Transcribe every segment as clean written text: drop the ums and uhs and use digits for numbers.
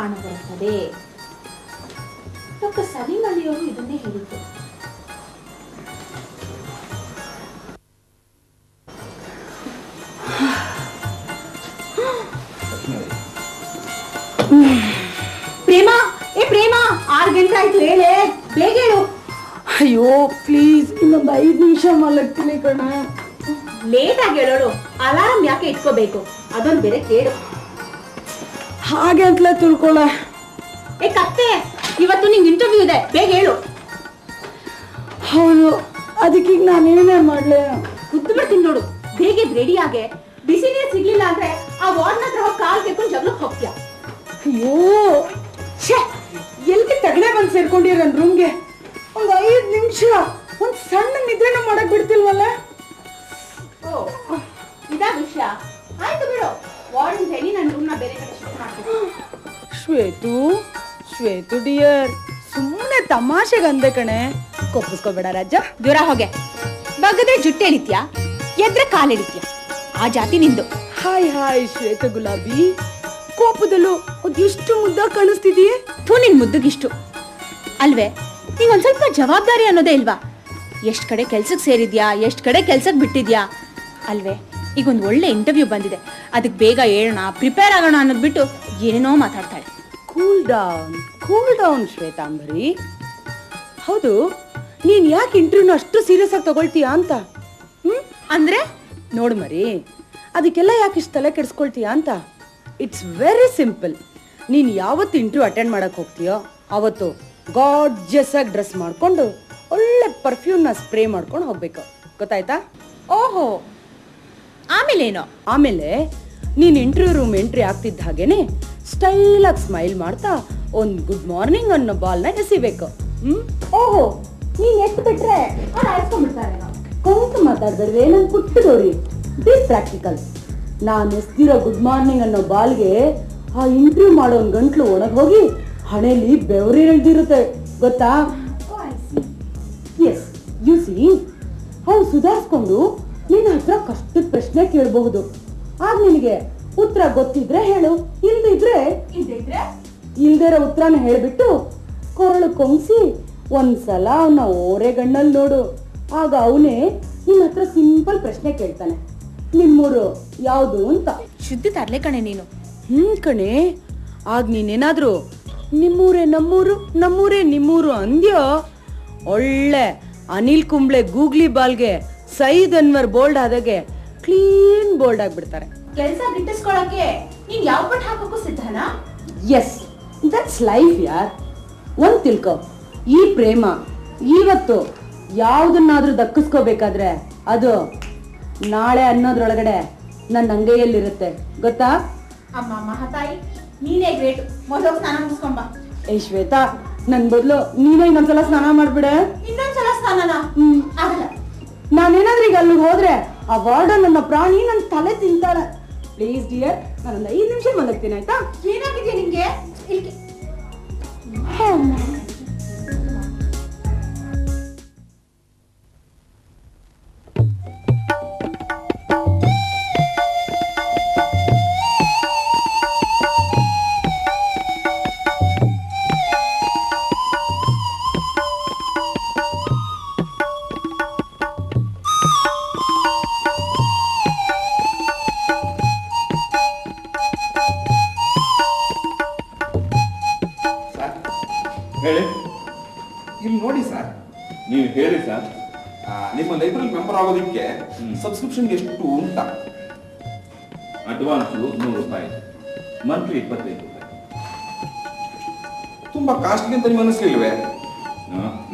ಕಾಣಬರುತ್ತದೆ. Doctor Salim ಅಲಿಯವರು ಇದನ್ನೇ ಹೇಳಿದ್ದು. ಪ್ರೇಮ, ಪ್ರೇಮ, 6 ಗಂಟೆ ಆಯ್ತು, ಹೇಳೆ, ಬೇಗ ಹೇಳು. ಅಯ್ಯೋ ಪ್ಲೀಸ್, ಇನ್ನೊಂದು 5 ನಿಮಿಷ ಮಲಗ್ತೀನಿ ಕಣ. ಲೇಟ್ ಆಗಿ ಹೇಳೋಳು, ಅಲಾರಂ ಯಾಕೆ ಇಟ್ಕೋಬೇಕು? ಅದೊಂದು ಬೇರೆ ಕೇಳು. ಹಾಗೆ ಅಂತಲೇ ತಿಳ್ಕೊಳ್ಳ. ಕತ್ತೆ, ಇವತ್ತು ನಿಂಗೆ ಇಂಟರ್ವ್ಯೂ ಇದೆ, ಬೇಗ ಹೇಳು. ಹೌದು, ಅದಕ್ಕೀಗ ನಾನು ಏನೇ ಮಾಡ್ಲೆ? ಕುದ್ದು ಬಿಡ್ತೀನಿ ನೋಡು. ಬೇಗ ರೆಡಿ ಆಗೆ. ಬಿಸಿ ನೀರು ಸಿಗ್ಲಿಲ್ಲ ಅಂದ್ರೆ ಆ ವಾರ್ಡ್ ಹತ್ರ ಹೋಗಿ ಕಾಲ್ ಕೆತ್ಕೊಂಡು ಜಗಳಕ್ಕೆ ಹೋಗ್ತೀಯ. ಅಯ್ಯೋ ಎಲ್ಲಿ ತಗಡೆ ಬಂದು ಸೇರ್ಕೊಂಡಿರ ನನ್ನ ರೂಮ್ಗೆ. ಒಂದು 5 ನಿಮಿಷ ಒಂದು ಸಣ್ಣ ನಿದ್ರೆನೂ ಮಾಡಕ್ ಬಿಡ್ತಿಲ್ವಲ್ಲ? ಓ, ಇದಾ ವಿಷಯ? ಆಯ್ತು ಬಿಡು, ವಾರ್ಡನ್ ಹೇಳಿ ನನ್ನ ರೂಮ್ನ ಬೇರೆ ಕಡೆ ಶಿಫ್ಟ್ ಮಾಡ್ತೀನಿ. ಶ್ವೇತು ಡಿಯರ್, ಸುಮ್ಮನೆ ತಮಾಷೆಗೆ ಅಂದೆ ಕಣೆ, ಕೊಪ್ಪಿಸ್ಕೋಬೇಡ ರಾಜ. ದೂರ ಹೋಗೆ. ಬಗ್ಗದ್ರೆ ಜುಟ್ಟು ಎಳಿತ್ಯಾ, ಎದ್ರೆ ಕಾಲು ಎಳಿತ್ಯಾ, ಆ ಜಾತಿ ನಿಂದು. ಹಾಯ್ ಶ್ವೇತ ಗುಲಾಬಿ, ಕೋಪದಲ್ಲೂ ಅದೆಷ್ಟು ಮುದ್ದ ಕಾಣಿಸ್ತಿದೀಯೇ. ನಿನ್ ಮುದ್ದುಗಿಷ್ಟು ಅಲ್ವೇ? ನಿಂಗೊಂದ್ ಸ್ವಲ್ಪ ಜವಾಬ್ದಾರಿ ಅನ್ನೋದೇ ಇಲ್ವಾ? ಎಷ್ಟ್ ಕಡೆ ಕೆಲ್ಸಕ್ಕೆ ಸೇರಿದ್ಯಾ, ಎಷ್ಟ್ ಕಡೆ ಕೆಲ್ಸಕ್ಕೆ ಬಿಟ್ಟಿದ್ಯಾ ಅಲ್ವೇ? ಈಗ ಒಂದು ಒಳ್ಳೆ ಇಂಟರ್ವ್ಯೂ ಬಂದಿದೆ, ಅದಕ್ಕೆ ಬೇಗ ಹೇಳೋಣ, ಪ್ರಿಪೇರ್ ಆಗೋಣ ಅನ್ನೋದು ಬಿಟ್ಟು ಏನೇನೋ ಮಾತಾಡ್ತಾಳೆ. Cool down ಶ್ವೇತಾಂಬರಿ. ಹೌದು, ನೀನ್ ಯಾಕೆ ಇಂಟರ್ವ್ಯೂನ ಅಷ್ಟು ಸೀರಿಯಸ್ ಆಗಿ ತಗೊಳ್ತೀಯಾ ಅಂತ? ಅಂದ್ರೆ ನೋಡು ಮರಿ, ಅದಕ್ಕೆಲ್ಲ ಯಾಕೆ ಇಷ್ಟು ತಲೆ ಕೆಡಿಸ್ಕೊಳ್ತೀಯಾ ಅಂತ? It's very simple. ನೀನು ಯಾವತ್ತು ಇಂಟರ್ವ್ಯೂ ಅಟೆಂಡ್ ಮಾಡಕ್ ಹೋಗ್ತೀಯೋ ಅವತ್ತು ಗಾರ್ಜಿಯಸ್ ಆಗಿ ಡ್ರೆಸ್ ಮಾಡ್ಕೊಂಡು ಒಳ್ಳೆ ಪರ್ಫ್ಯೂಮ್ನ ಸ್ಪ್ರೇ ಮಾಡ್ಕೊಂಡು ಹೋಗ್ಬೇಕು, ಗೊತ್ತಾಯ್ತಾ? ಓಹೋ, ಆಮೇಲೆ ನೀನು ಇಂಟರ್ವ್ಯೂ ರೂಮ್ ಎಂಟ್ರಿ ಆಗ್ತಿದ್ದ ಹಾಗೇನೆ ಸ್ಟೈಲಾಗಿ ಸ್ಮೈಲ್ ಮಾಡ್ತಾ ಒಂದು ಗುಡ್ ಮಾರ್ನಿಂಗ್ ಅನ್ನೋ ಬಾಲ್ನ ಎಸಿಬೇಕು. ಓಹೋ, ನೀನ್ ಎಷ್ಟು ಬಿಟ್ರೆ ಹಾಯಿಸ್ಕೊಂಡ್ಬಿಡ್ತಾರೆ. ಕೊಂಕ ಮಾತಾಡ್ಬೇಡ್ವೆ ನನ್ ಪುಟ್ಟದವ್ರಿ. B practical. ನಾನು ಎಸ್ದಿರೋ ಗುಡ್ ಮಾರ್ನಿಂಗ್ ಅನ್ನೋ ಬಾಲ್ಗೆ ಆ ಇಂಟರ್ವ್ಯೂ ಮಾಡೋ ಒಂದು ಗಂಟ್ಲು ಒಳಗೆ ಹೋಗಿ ಹಣೆಯಲ್ಲಿ ಬೆವರಿ ಇಳಿದಿರುತ್ತೆ, ಗೊತ್ತಾ? ಎಸ್, ಯು ಸಿ, ಅವ್ನು ಸುಧಾರಿಸ್ಕೊಂಡು ನಿನ್ನ ಹತ್ರ ಕಷ್ಟದ ಪ್ರಶ್ನೆ ಕೇಳಬಹುದು. ಆಗ ನಿನಗೆ ಉತ್ತರ ಗೊತ್ತಿದ್ರೆ ಹೇಳು, ಇಲ್ದಿದ್ರೆ ಇಲ್ದಿರೋ ಉತ್ತರನ ಹೇಳ್ಬಿಟ್ಟು ಕೊರಳು ಕೊಂಗ್ಸಿ ಒಂದ್ಸಲ ಅವನ ಓರೆಗಣ್ಣಲ್ಲಿ ನೋಡು. ಆಗ ಅವನೇ ನಿನ್ನ ಹತ್ರ ಸಿಂಪಲ್ ಪ್ರಶ್ನೆ ಕೇಳ್ತಾನೆ, ನಿಮ್ಮೂರು ಯಾವುದು ಅಂತ. ಶುದ್ಧ ತರ್ಲೆ ಕಣೆ ನೀನು. ಕಣೆ, ಆಗ ನೀನೇನಾದ್ರು ನಿಮ್ಮೂರೇ ನಮ್ಮೂರು, ನಮ್ಮೂರೇ ನಿಮ್ಮೂರು ಅಂದ್ಯೋ, ಒಳ್ಳೆ ಅನಿಲ್ ಕುಂಬ್ಳೆ ಗೂಗ್ಲಿ ಬಾಲ್ಗೆ ಸೈದ್ ಅನ್ವರ್ ಬೋಲ್ಡ್ ಆದಾಗೆ ಕ್ಲೀನ್ ಬೋಲ್ಡ್ ಆಗ್ಬಿಡ್ತಾರೆ. ಕೆಲಸ ಗಿಟ್ಟಿಸ್ಕೊಳಕ್ಕೆ ನೀನ್ ಯಾವ ಪಟ್ಟು ಹಾಕೋಕ್ಕೂ ಸಿದ್ಧನಾ? ಎಸ್, ದಟ್ಸ್ ಲೈಫ್ ಯಾರ್. ಒಂದ್ ತಿಳ್ಕೊ, ಈ ಪ್ರೇಮ ಇವತ್ತು ಯಾವ್ದನ್ನಾದ್ರೂ ದಕ್ಕಿಸ್ಕೋಬೇಕಾದ್ರೆ ಅದು ನಾಳೆ ಅನ್ನೋದ್ರೊಳಗಡೆ ನನ್ನ ಅಂಗೈಯಲ್ಲಿರುತ್ತೆ, ಗೊತ್ತಾ? ಅಮ್ಮ ಮಹಾತಾಯಿ, ನೀನೇ ಗ್ರೇಟ್. ಮೊದಲು ಸ್ನಾನ ಮುಗಿಸ್ಕೊಂಡ್ ಬಾ. ಶ್ವೇತಾ, ನನ್ ಬದಲು ನೀನೇ ಇನ್ನೊಂದ್ಸಲ ಸ್ನಾನ ಮಾಡ್ಬಿಡೆ. ಇನ್ನೊಂದ್ಸಲ ಸ್ನಾನನ ಆಗಲ್ಲ. ನಾನೇನಾದ್ರೂ ಈಗ ಅಲ್ಲಿಗೆ ಹೋದ್ರೆ ಆ ವಾರ್ಡನ್ ನನ್ನ ಪ್ರಾಣಿ ನನ್ನ ತಲೆ ತಿಂತಾಳೆ. ಪ್ಲೀಸ್ ಡಿಯರ್, ನಾನೊಂದು 5 ನಿಮಿಷ ಮಲಗ್ತೀನಿ, ಆಯ್ತಾ? ಏನಾಗಿದೆಯಾ ನಿಂಗೆ? ಹೇಳಿ. ಇಲ್ಲಿ ನೋಡಿ ಸರ್, ನೀವು ಹೇಳಿ ಸರ್. ನಿಮ್ಮ ಲೈಬ್ರರಿ ಮೆಂಬರ್ ಆಗೋದಕ್ಕೆ ಸಬ್ಸ್ಕ್ರಿಪ್ಷನ್ ಎಷ್ಟು ಅಂತ? ಅಡ್ವಾನ್ಸು 100 ರೂಪಾಯಿ, ಮಂತ್ಲಿ 25 ರೂಪಾಯಿ. ತುಂಬಾ ಕಾಸ್ಟ್ಲಿ ಅಂತ ನಿಮ್ಗೆ ಅನಿಸ್ಲಿಲ್ವೇ?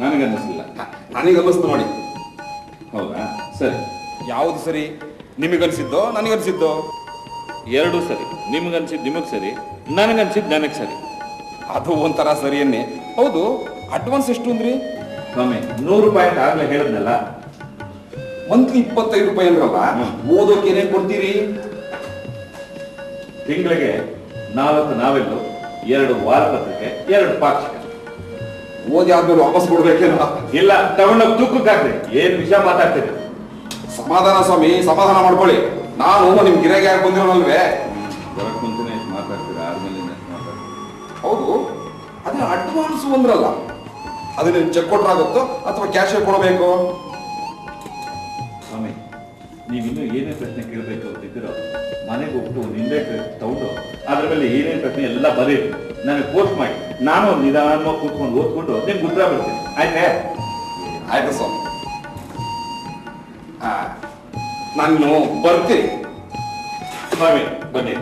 ನನಗನ್ನಿಸ್ಲಿಲ್ಲ. ನನಗೆ ಅನ್ನಿಸ್ತು ನೋಡಿ. ಹೌದಾ? ಸರಿ. ಯಾವುದು ಸರಿ? ನಿಮಗನ್ಸಿದ್ದೋ ನನಗನ್ಸಿದ್ದೋ? ಎರಡೂ ಸರಿ. ನಿಮಗನ್ಸಿದ್ದು ನಿಮಗೆ ಸರಿ, ನನಗನ್ಸಿದ್ದು ನನಗೆ ಸರಿ. ಅದು ಒಂಥರ ಸರಿಯನ್ನೇ. ಹೌದು, ಅಡ್ವಾನ್ಸ್ ಎಷ್ಟು ಅಂದ್ರಿ? ಸ್ವಾಮಿ, 100 ರೂಪಾಯಿ ಅಂತ ಆಗ್ಲೇ ಹೇಳಿದ್ನಲ್ಲ. ಮಂತ್ಲಿ 25 ರೂಪಾಯಿ ಅಂದ್ರಲ್ಲ, ಓದೋಕೆ ಏನೇನು ಕೊಡ್ತೀರಿ? ತಿಂಗಳಿಗೆ 4 ನಾವೆಲ್ಲು, 2 ವಾರಪತ್ರಿಕೆ, 2 ಪಾಕ್ಷಿಕ. ಓದಿ ಆದ್ಮೇಲೆ ವಾಪಸ್ ಕೊಡ್ಬೇಕೇನೋ? ಇಲ್ಲ, ತಗೊಂಡೋಗಿ ತೂಕಕ್ಕೆ ಹಾಕ್ರಿ. ಏನ್ ವಿಷಯ ಮಾತಾಡ್ತೀರಿ? ಸಮಾಧಾನ ಸ್ವಾಮಿ, ಸಮಾಧಾನ ಮಾಡ್ಕೊಳ್ಳಿ. ನಾನು ನಿಮ್ ಗಿರಾಕಿ ಆಗಿ ಬಂದಿರೋನಲ್ವೇ? ಬರಕ್ ಮುಂಚೆನೆ ಮಾತಾಡ್ತೀರಾ, ಆದ್ಮೇಲೆ ಮಾತಾಡ್ತೀರಾ? ಹೌದು, ಅದೇ ಅಡ್ವಾನ್ಸ್ ಒಂದ್ರಲ್ಲ, ಅದನ್ನ ಚೆಕ್ ಕೊಟ್ರಾಗುತ್ತೋ ಅಥವಾ ಕ್ಯಾಶ್ ಕೊಡಬೇಕು? ಸ್ವಾಮಿ, ನೀವಿನ್ನೂ ಏನೇ ಪ್ರಶ್ನೆ ಕೇಳಬೇಕು ಅಂತಿದ್ದೀರೋ ಮನೆಗೆ ಹೋಗ್ಬಿಟ್ಟು ಒಂದು ಇಂಡೆಕ್ಟ್ ತಗೊಂಡು ಅದ್ರ ಮೇಲೆ ಏನೇನು ಪ್ರಶ್ನೆ ಎಲ್ಲ ಬರೀರಿ, ನನಗೆ ಪೋಸ್ಟ್ ಮಾಡಿ. ನಾನು ನಿಧಾನವಾಗಿ ಕೂತ್ಕೊಂಡು ಓದ್ಕೊಂಡು ನಿಮ್ಗೆ ಉತ್ತರ ಬರ್ತೀನಿ. ಆಯ್ತಾ? ಆಯ್ತು ಸ್ವಾಮಿ, ನಾನು ಬರ್ತೀನಿ. ಸ್ವಾಮಿ ಬನ್ನಿ.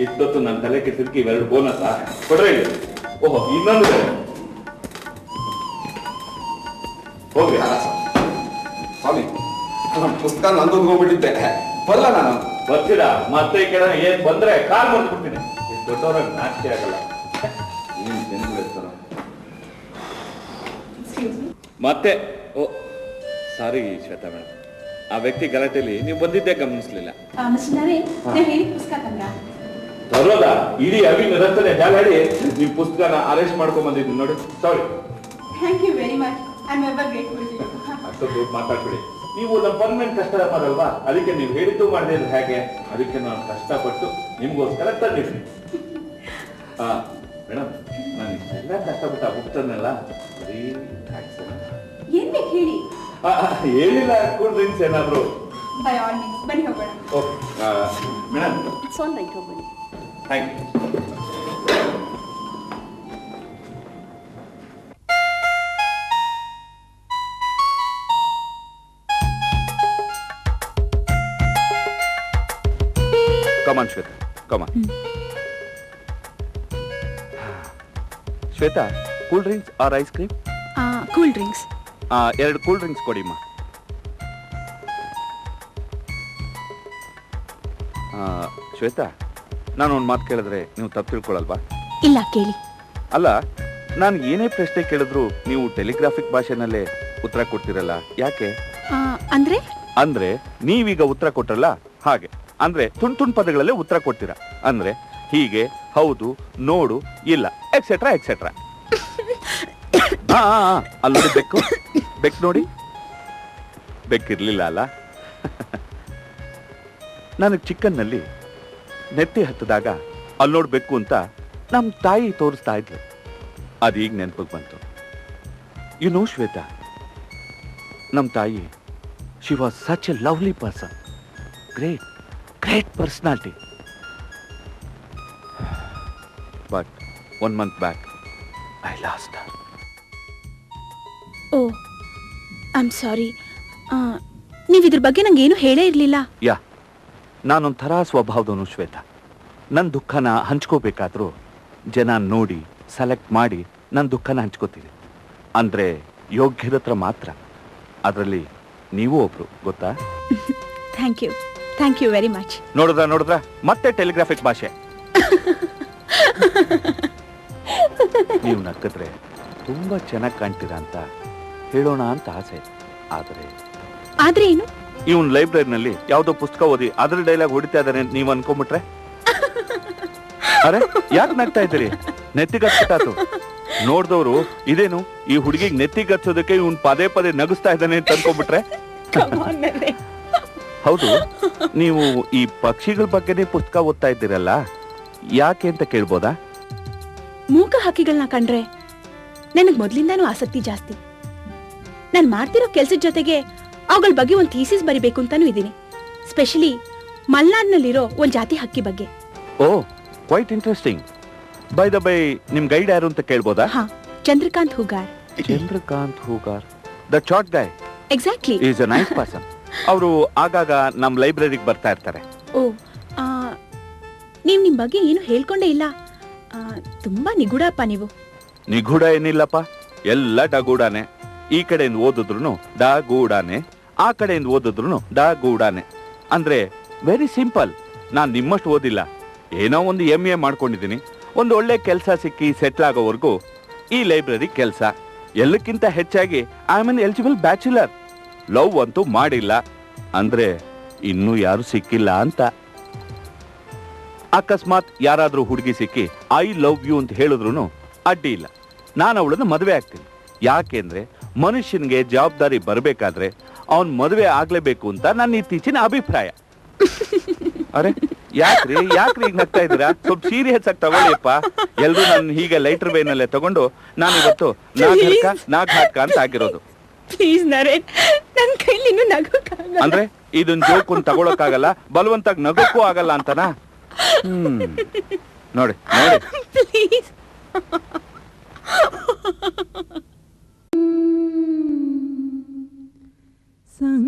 ಇಷ್ಟೊತ್ತು ನನ್ನ ತಲೆ ಕೆಸಕ್ಕೆ ಇವೆರಡು ಬೋನಸ್ ಕೊಡ್ರಿ. ಓಹೋ, ಇನ್ನೊಂದು ಬೇರೆ. ಹೋಗ್ರಿ. ಸ್ವಾಮಿ, ಪುಸ್ತಕ ನಂದು ಹೋಗ್ಬಿಟ್ಟಿದ್ದೆ, ಬರಲ್ಲ ನಾನು. ಬರ್ತೀರಾ? ಮತ್ತೆ ಈ ಕಡೆ ಏನ್ ಬಂದ್ರೆ ಕಾಲ್ ಮಾಡ್ಬಿಡ್ತೀನಿ. ಇಷ್ಟು ದೊಡ್ಡವ್ರಾಗ ನಾಚಿಕೆ ಆಗಲ್ಲ. ಏನ್ ಜನಗಳು ಇರ್ತಾರ? ಮತ್ತೆ ಓ ಸಾರಿ ಶ್ವೇತಾ ಮೇಡಮ್, ಆ ವ್ಯಕ್ತಿ ಗಲಾಟೆಯಲ್ಲಿ ನೀವು ಬಂದಿದ್ದೇ ಗಮನಿಸ್ಲಿಲ್ಲ. ತರೋದ ಇಡೀ ಅವಿನ ರಸ್ತೆ ಜಾಲಾಡಿ ನಿಮ್ ಪುಸ್ತಕನ ಅರೆಸ್ಟ್ ಮಾಡ್ಕೊಂಡ್ ಬಂದಿದ್ದೀನಿ ನೋಡಿ. Sorry. Thank you very much. I am ever grateful to you. ಅಷ್ಟೊಂದು ಮಾತಾಡ್ಬಿಡಿ. ನೀವು ನಮ್ಮ ಪರ್ಮನೆಂಟ್ ಕಸ್ಟಮರ್ ಅಲ್ವಾ, ಅದಕ್ಕೆ ನೀವು ಹೇಳಿದ್ದು ಮಾಡದೇ ಇದ್ರೆ ಹೇಗೆ? ಅದಕ್ಕೆ ನಾನು ಕಷ್ಟಪಟ್ಟು ನಿಮ್ಗೋಸ್ಕರ ತಂದಿದ್ದೀನಿ. ಮೇಡಮ್, ನಾನು ಇಷ್ಟೆಲ್ಲ ಕಷ್ಟಪಟ್ಟು ಆ ಬುಕ್ ತಂದೆಲ್ಲ ಬರೀ ಥ್ಯಾಂಕ್ಸ್. ಏನ್ ಬೇಕು ಹೇಳಿ? ಹೇಳಿಲ್ಲ, ಕೂಲ್ ಡ್ರಿಂಕ್ಸ್ ಏನಾದ್ರು? ಬೈ ಆಲ್ ಮೀನ್ಸ್ ಬನ್ನಿ ಹೋಗೋಣ. Okay madam, it's all right, ಹೋಗೋಣ. Thank you. Come on Shweta, come on. Shweta, cool drinks or ice cream? Cool drinks. 2 cool drinks ಕೊಡಿಮ್ಮ. ಶ್ವೇತಾ, ನಾನು ಒಂದು ಮಾತು ಕೇಳಿದ್ರೆ ನೀವು ತಪ್ಪು ತಿಳ್ಕೊಳಲ್ವಾ? ಇಲ್ಲ, ಕೇಳಿ. ಅಲ್ಲ, ನಾನು ಏನೇ ಪ್ರಶ್ನೆ ಕೇಳಿದ್ರು ನೀವು ಟೆಲಿಗ್ರಾಫಿಕ್ ಭಾಷೆನಲ್ಲೇ ಉತ್ತರ ಕೊಡ್ತಿರಲ್ಲ, ಯಾಕೆ? ಅಂದ್ರೆ ಅಂದ್ರೆ ನೀವೀಗ ಉತ್ತರ ಕೊಟ್ರಲ್ಲ ಹಾಗೆ. ಅಂದ್ರೆ ತುಂಡು ಪದಗಳಲ್ಲೇ ಉತ್ತರ ಕೊಡ್ತೀರಾ. ಅಂದ್ರೆ ಹೀಗೆ, ಹೌದು, ನೋಡು, ಇಲ್ಲ, ಎಕ್ಸೆಟ್ರಾ ಎಕ್ಸೆಟ್ರಾ. ಅಲ್ಲಿ ನೋಡಿ, ಬೆಕ್ಕು ನೋಡಿ. ಬೆಕ್ಕಿರ್ಲಿಲ್ಲ ಅಲ್ಲ? ನನಗೆ ಚಿಕ್ಕನ್ನಲ್ಲಿ ನೆತ್ತಿ ಹತ್ತದಾಗ ಅಲ್ಲಿ ನೋಡ್ಬೇಕು ಅಂತ ನಮ್ಮ ತಾಯಿ ತೋರಿಸ್ತಾ ಇದ್ಲು. ಅದೀಗ ನೆನಪಿಗೆ ಬಂತು. ಯು ನೋ ಶ್ವೇತಾ, ನಮ್ಮ ತಾಯಿ, she was such a lovely person, great personality. But 1 month back, I lost her. Oh, I am sorry. ನೀವು ಇದ್ರ ಬಗ್ಗೆ ನಂಗೆ ಏನು ಹೇಳೇ ಇರಲಿಲ್ಲ. ಯಾ, ನಾನೊಂಥರ ಸ್ವಭಾವದವನು ಶ್ವೇತಾ. ನನ್ನ ದುಃಖನ ಹಂಚ್ಕೋಬೇಕಾದ್ರೂ ಜನ ನೋಡಿ ಸೆಲೆಕ್ಟ್ ಮಾಡಿ ನನ್ನ ದುಃಖನ ಹಂಚ್ಕೋತೀನಿ. ಅಂದರೆ ಯೋಗ್ಯರ ಹತ್ರ ಮಾತ್ರ. ಅದರಲ್ಲಿ ನೀವು ಒಬ್ರು, ಗೊತ್ತಾ? Thank you very much. ನೋಡಿದ್ರ ಮತ್ತೆ ಟೆಲಿಗ್ರಾಫಿಕ್ ಭಾಷೆ. ನೀವು ನಕ್ಕಿದ್ರೆ ತುಂಬಾ ಚೆನ್ನಾಗಿ ಕಾಣ್ತೀರಾ ಅಂತ ಹೇಳೋಣ ಅಂತ ಆಸೆ. ಆದ್ರೆ ಏನು? ಇವನ್ ಲೈಬ್ರರಿನಲ್ಲಿ ಯಾವ್ದೋ ಪುಸ್ತಕ ಓದಿ ಅದ್ರ ಡೈಲಾಗ್ ಹೊಡಿತಾ ಇದ್ದಾನೆ ನೀವು ಅನ್ಕೊಂಡ್ಬಿಟ್ರೆ? ಅರೆ, ಯಾಕೆ ನಗ್ತಾ ಇದ್ದೀರಿ? ನೆತ್ತಿಗಚ್ಚಿಟ್ಟಾತು. ನೋಡ್ದವ್ರು ಇದೇನು ಈ ಹುಡುಗಿಗೆ ನೆತ್ತಿಗಚ್ಚೋದಕ್ಕೆ ಇವನ್ ಪದೇ ಪದೇ ನಗಿಸ್ತಾ ಇದ್ದಾನೆ ಅಂತ ಅನ್ಕೊಂಡ್ಬಿಟ್ರೆ? ಹೌದು, ನೀವು ಈ ಪಕ್ಷಿಗಳ ಬಗ್ಗೆನೇ ಪುಸ್ತಕ ಓದ್ತಾ ಇದ್ದೀರಲ್ಲ, ಯಾಕೆ ಅಂತ ಕೇಳ್ಬೋದಾ? ಮೂಕ ಹಕ್ಕಿಗಳನ್ನ ಕಂಡ್ರೆ ನನಗ್ ಮೊದ್ಲಿಂದಾನು ಆಸಕ್ತಿ ಜಾಸ್ತಿ. ನಾನು ಮಾಡ್ತಿರೋ ಕೆಲ್ಸದ ಜೊತೆಗೆ ಅವುಗಳ ಬಗ್ಗೆ ಒಂದು ಥೀಸಿಸ್ ಬರಿಬೇಕು ಅಂತಾನೂ ಇದೀನಿ. ಸ್ಪೆಷಲಿ ಮಲ್ನಾಡ್ನಲ್ಲಿರೋ ಒಂದ್ ಜಾತಿ ಹಕ್ಕಿ ಬಗ್ಗೆ. Oh, quite interesting. By the by, ನಿಮ್ ಗೈಡ್ ಯಾರು ಅಂತ ಕೇಳ್ಬೋದಾ? Chandrakant Hoogar. Chandrakant Hoogar, the short guy. Exactly. Is a nice person. ಅವರು ಆಗಾಗ ನಮ್ ಲೈಬ್ರರಿಗೆ ಬರ್ತಾ ಇರ್ತಾರೆ. ಓ, ನೀವ್ ನಿಮ್ ಬಗ್ಗೆ ಏನು ಹೇಳ್ಕೊಂಡೇ ಇಲ್ಲ. ತುಂಬಾ ನಿಗೂಢಪ್ಪ ನೀವು. ನಿಗೂಢ ಏನಿಲ್ಲಪ್ಪ, ಎಲ್ಲ ಡಗೂಡಾನೆ. ಈ ಕಡೆಯಿಂದ ಓದಿದ್ರು ಡಗೂಡಾನೆ, ಆ ಕಡೆಯಿಂದ ಓದಿದ್ರು ಡಗೂಡಾನೆ. ಅಂದ್ರೆ ವೆರಿ ಸಿಂಪಲ್. ನಾನ್ ನಿಮ್ಮಷ್ಟು ಓದಿಲ್ಲ, ಏನೋ ಒಂದು MA ಮಾಡ್ಕೊಂಡಿದ್ದೀನಿ. ಒಂದು ಒಳ್ಳೆ ಕೆಲಸ ಸಿಕ್ಕಿ ಸೆಟ್ಲ್ ಆಗೋವರೆಗೂ ಈ ಲೈಬ್ರರಿ ಕೆಲಸ. ಎಲ್ಲಕ್ಕಿಂತ ಹೆಚ್ಚಾಗಿ I am an eligible bachelor. Love ಅಂತೂ ಮಾಡಿಲ್ಲ, ಅಂದ್ರೆ ಇನ್ನೂ ಯಾರು ಸಿಕ್ಕಿಲ್ಲ ಅಂತ. ಅಕಸ್ಮಾತ್ ಯಾರಾದ್ರೂ ಹುಡುಗಿ ಸಿಕ್ಕಿ ಐ ಲವ್ ಯು ಅಂತ ಹೇಳಿದ್ರು ಅಡ್ಡಿ ಇಲ್ಲ, ನಾನು ಅವಳನ್ನ ಮದುವೆ ಆಗ್ತೀನಿ. ಯಾಕೆಂದ್ರೆ ಮನುಷ್ಯನ್ಗೆ ಜವಾಬ್ದಾರಿ ಬರಬೇಕಾದ್ರೆ ಅವನ್ ಮದುವೆ ಆಗ್ಲೇಬೇಕು ಅಂತ ನನ್ನ ಇತ್ತೀಚಿನ ಅಭಿಪ್ರಾಯ. ಅರೆ, ಯಾಕ್ರಿ ಈಗ ನಗ್ತಾ ಇದ್ದೀರಾ? ಸ್ವಲ್ಪ ಸೀರಿಯಸ್ ಆಗಿ ತಗೊಳ್ಳಿಯಪ್ಪ. ಎಲ್ರು ನಾನು ಹೀಗೆ ಲೈಟರ್ ವೇನಲ್ಲೇ ತಗೊಂಡು ನಾನು ಇವತ್ತು ನಾಗ್ ಹಾಕ ಅಂತ ಆಗಿರೋದು. ಪ್ಲೀಸ್ ನರೇನ್, ನನ್ನ ಕೈಲಿ ಇನ್ನೂ ನಗೋಕ್ಕಾಗಲ್ಲ. ಅಂದ್ರೆ ಇದನ್ ಜೋಕುನ್ ತಗೊಳಕ್ಕಾಗಲ್ಲ, ಬಲವಂತಾಗಿ ನಗೋಕ್ಕೂ ಆಗಲ್ಲ ಅಂತನಾ? ನೋಡಿ ಪ್ಲೀಸ್. ಸಂಗ